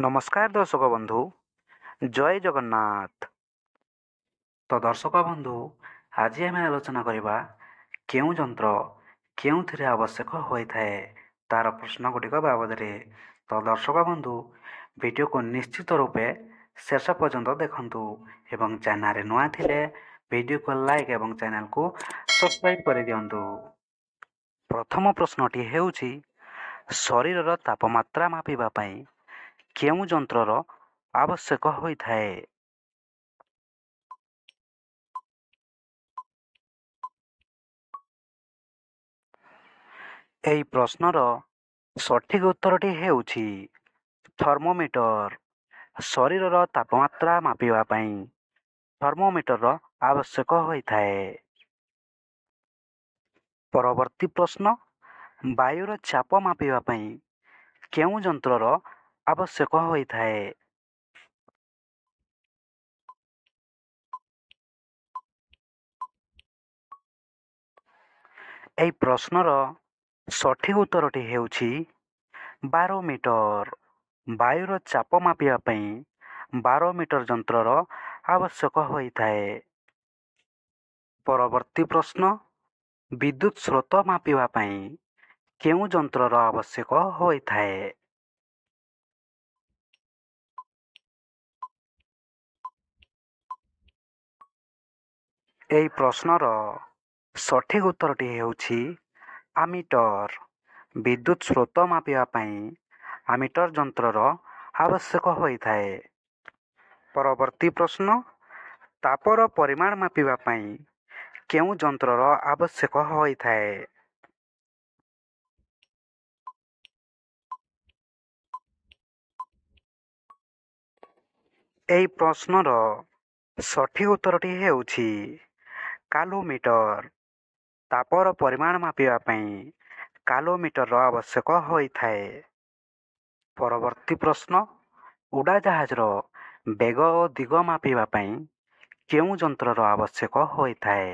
ନମସ୍କାର ଦର୍ଶକ ବନ୍ଧୁ, ଜୟ ଜଗନ୍ନାଥ। ତ ଦର୍ଶକ ବନ୍ଧୁ, ଆଜି ଆମେ ଆଲୋଚନା କରିବା କେଉଁ ଯନ୍ତ୍ର କେଉଁଥିରେ ଆବଶ୍ୟକ ହୋଇଥାଏ ତାର ପ୍ରଶ୍ନ ଗୁଡ଼ିକ ବାବଦରେ। ତ ଦର୍ଶକ ବନ୍ଧୁ, ଭିଡ଼ିଓକୁ ନିଶ୍ଚିତ ରୂପେ ଶେଷ ପର୍ଯ୍ୟନ୍ତ ଦେଖନ୍ତୁ ଏବଂ ଚ୍ୟାନେଲରେ ନୂଆ ଥିଲେ ଭିଡ଼ିଓକୁ ଲାଇକ୍ ଏବଂ ଚ୍ୟାନେଲକୁ ସବସ୍କ୍ରାଇବ୍ କରିଦିଅନ୍ତୁ। ପ୍ରଥମ ପ୍ରଶ୍ନଟି ହେଉଛି, ଶରୀରର ତାପମାତ୍ରା ମାପିବା ପାଇଁ କେଉଁ ଯନ୍ତ୍ରର ଆବଶ୍ୟକ ହୋଇଥାଏ? ଏହି ପ୍ରଶ୍ନର ସଠିକ୍ ଉତ୍ତରଟି ହେଉଛି ଥର୍ମୋମିଟର। ଶରୀରର ତାପମାତ୍ରା ମାପିବା ପାଇଁ ଥର୍ମୋମିଟରର ଆବଶ୍ୟକ ହୋଇଥାଏ। ପରବର୍ତ୍ତୀ ପ୍ରଶ୍ନ, ବାୟୁର ଚାପ ମାପିବା ପାଇଁ କେଉଁ ଯନ୍ତ୍ରର ଆବଶ୍ୟକ ହୋଇଥାଏ? ଏହି ପ୍ରଶ୍ନର ସଠିକ୍ ଉତ୍ତରଟି ହେଉଛି ବାରୋମିଟର। ବାୟୁର ଚାପ ମାପିବା ପାଇଁ ବାରୋମିଟର ଯନ୍ତ୍ରର ଆବଶ୍ୟକ ହୋଇଥାଏ। ପରବର୍ତ୍ତୀ ପ୍ରଶ୍ନ, ବିଦ୍ୟୁତ୍ ସ୍ରୋତ ମାପିବା ପାଇଁ କେଉଁ ଯନ୍ତ୍ରର ଆବଶ୍ୟକ ହୋଇଥାଏ? ଏହି ପ୍ରଶ୍ନର ସଠିକ୍ ଉତ୍ତରଟି ହେଉଛି ଆମିଟର। ବିଦ୍ୟୁତ୍ ସ୍ରୋତ ମାପିବା ପାଇଁ ଆମିଟର ଯନ୍ତ୍ରର ଆବଶ୍ୟକ ହୋଇଥାଏ। ପରବର୍ତ୍ତୀ ପ୍ରଶ୍ନ, ତାପର ପରିମାଣ ମାପିବା ପାଇଁ କେଉଁ ଯନ୍ତ୍ରର ଆବଶ୍ୟକ ହୋଇଥାଏ? ଏହି ପ୍ରଶ୍ନର ସଠିକ୍ ଉତ୍ତରଟି ହେଉଛି କାଲୋମିଟର। ତାପର ପରିମାଣ ମାପିବା ପାଇଁ କାଲୋମିଟରର ଆବଶ୍ୟକ ହୋଇଥାଏ। ପରବର୍ତ୍ତୀ ପ୍ରଶ୍ନ, ଉଡ଼ାଜାହାଜର ବେଗ ଓ ଦିଗ ମାପିବା ପାଇଁ କେଉଁ ଯନ୍ତ୍ରର ଆବଶ୍ୟକ ହୋଇଥାଏ?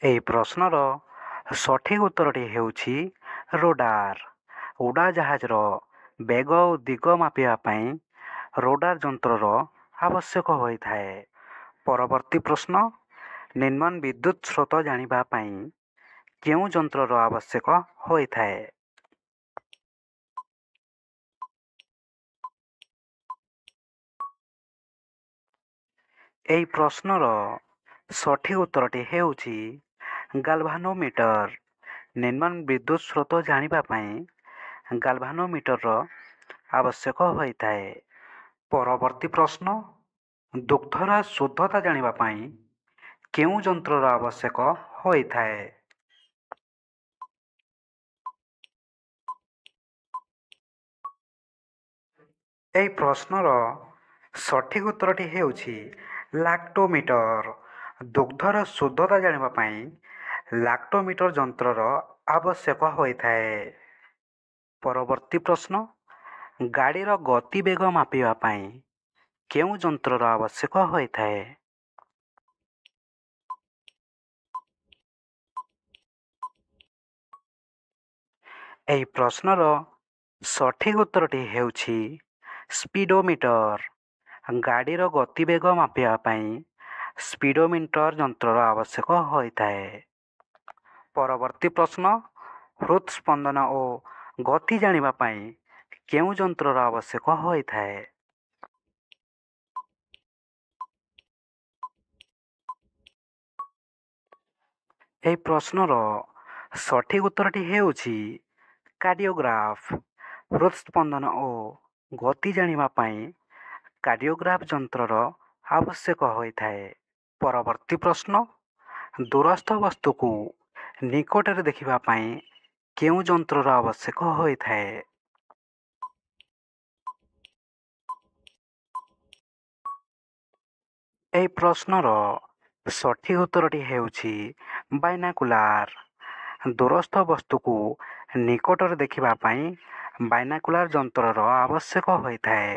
ଏହି ପ୍ରଶ୍ନର ସଠିକ୍ ଉତ୍ତରଟି ହେଉଛି ରୋଡାର। ଉଡ଼ାଜାହାଜର ବେଗ ଓ ଦିଗ ମାପିବା ପାଇଁ ରୋଡାର ଯନ୍ତ୍ରର ଆବଶ୍ୟକ ହୋଇଥାଏ। ପରବର୍ତ୍ତୀ ପ୍ରଶ୍ନ, ନିମ୍ନ ବିଦ୍ୟୁତ୍ ସ୍ରୋତ ଜାଣିବା ପାଇଁ କେଉଁ ଯନ୍ତ୍ରର ଆବଶ୍ୟକ ହୋଇଥାଏ? ଏହି ପ୍ରଶ୍ନର ସଠିକ୍ ଉତ୍ତରଟି ହେଉଛି ଗାଲଭାନୋମିଟର। ନିମ୍ନ ବିଦ୍ୟୁତ୍ ସ୍ରୋତ ଜାଣିବା ପାଇଁ ଗାଲଭାନୋମିଟରର ଆବଶ୍ୟକ ହୋଇଥାଏ। ପରବର୍ତ୍ତୀ ପ୍ରଶ୍ନ, ଦୁଗ୍ଧର ଶୁଦ୍ଧତା ଜାଣିବା ପାଇଁ କେଉଁ ଯନ୍ତ୍ରର ଆବଶ୍ୟକ ହୋଇଥାଏ? ଏହି ପ୍ରଶ୍ନର ସଠିକ୍ ଉତ୍ତରଟି ହେଉଛି ଲାକ୍ଟୋମିଟର। ଦୁଗ୍ଧର ଶୁଦ୍ଧତା ଜାଣିବା ପାଇଁ ଲାକ୍ଟୋମିଟର ଯନ୍ତ୍ରର ଆବଶ୍ୟକ ହୋଇଥାଏ। ପରବର୍ତ୍ତୀ ପ୍ରଶ୍ନ, ଗାଡ଼ିର ଗତିବେଗ ମାପିବା ପାଇଁ କେଉଁ ଯନ୍ତ୍ରର ଆବଶ୍ୟକ ହୋଇଥାଏ? ଏହି ପ୍ରଶ୍ନର ସଠିକ୍ ଉତ୍ତରଟି ହେଉଛି ସ୍ପିଡୋମିଟର। ଗାଡ଼ିର ଗତିବେଗ ମାପିବା ପାଇଁ ସ୍ପିଡୋମିଟର ଯନ୍ତ୍ରର ଆବଶ୍ୟକ ହୋଇଥାଏ। ପରବର୍ତ୍ତୀ ପ୍ରଶ୍ନ, ହୃତ୍ସ୍ପନ୍ଦନ ଓ ଗତି ଜାଣିବା ପାଇଁ କେଉଁ ଯନ୍ତ୍ରର ଆବଶ୍ୟକ ହୋଇଥାଏ? ଏହି ପ୍ରଶ୍ନର ସଠିକ୍ ଉତ୍ତରଟି ହେଉଛି କାର୍ଡ଼ିଓଗ୍ରାଫ। ହୃତ୍ସ୍ପନ୍ଦନ ଓ ଗତି ଜାଣିବା ପାଇଁ କାର୍ଡ଼ିଓଗ୍ରାଫ ଯନ୍ତ୍ରର ଆବଶ୍ୟକ ହୋଇଥାଏ। ପରବର୍ତ୍ତୀ ପ୍ରଶ୍ନ, ଦୂରସ୍ଥ ବସ୍ତୁକୁ ନିକଟରେ ଦେଖିବା ପାଇଁ କେଉଁ ଯନ୍ତ୍ରର ଆବଶ୍ୟକ ହୋଇଥାଏ? ଏହି ପ୍ରଶ୍ନର ସଠିକ୍ ଉତ୍ତରଟି ହେଉଛି ବାଇନାକୁଲାର। ଦୂରସ୍ଥ ବସ୍ତୁକୁ ନିକଟରେ ଦେଖିବା ପାଇଁ ବାଇନାକୁଲାର ଯନ୍ତ୍ରର ଆବଶ୍ୟକ ହୋଇଥାଏ।